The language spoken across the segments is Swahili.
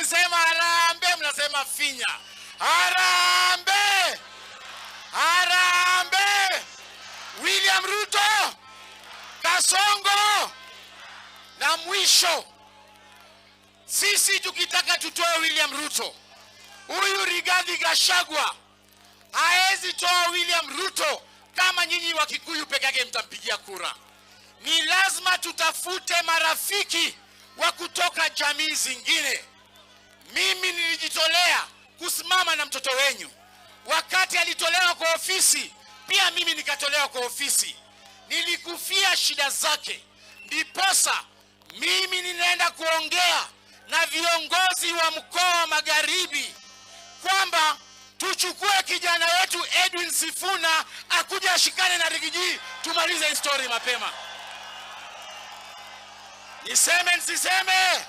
nikisema harambee mnasema finya. Harambee! Harambee! William Ruto, Kasongo. Na mwisho, sisi tukitaka tutoe William Ruto, huyu Rigathi Gachagua haezi toa William Ruto kama nyinyi wa Kikuyu peke yake mtampigia kura. Ni lazima tutafute marafiki wa kutoka jamii zingine. Mimi nilijitolea kusimama na mtoto wenyu. Wakati alitolewa kwa ofisi, pia mimi nikatolewa kwa ofisi. Nilikufia shida zake. Ndiposa mimi ninaenda kuongea na viongozi wa mkoa wa Magharibi kwamba tuchukue kijana wetu Edwin Sifuna akuja ashikane na Rigiji, tumalize story mapema. Niseme nsiseme?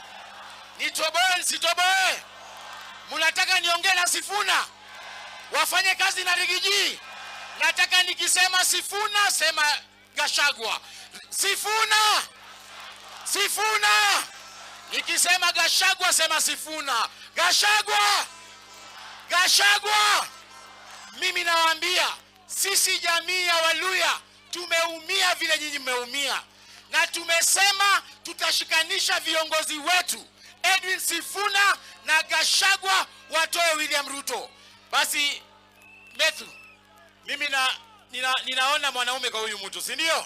Nitoboe nsitoboe? Munataka niongee na Sifuna wafanye kazi na Rigiji? Nataka nikisema Sifuna sema Gachagua. Sifuna! Sifuna! Nikisema Gachagua sema Sifuna. Gachagua! Gachagua! Mimi nawaambia sisi jamii ya Waluya tumeumia vile nyinyi mmeumia, na tumesema tutashikanisha viongozi wetu Edwin Sifuna na Gachagua watoe William Ruto. Basi Methu, mimi ninaona mwanaume kwa huyu mtu, si ndio?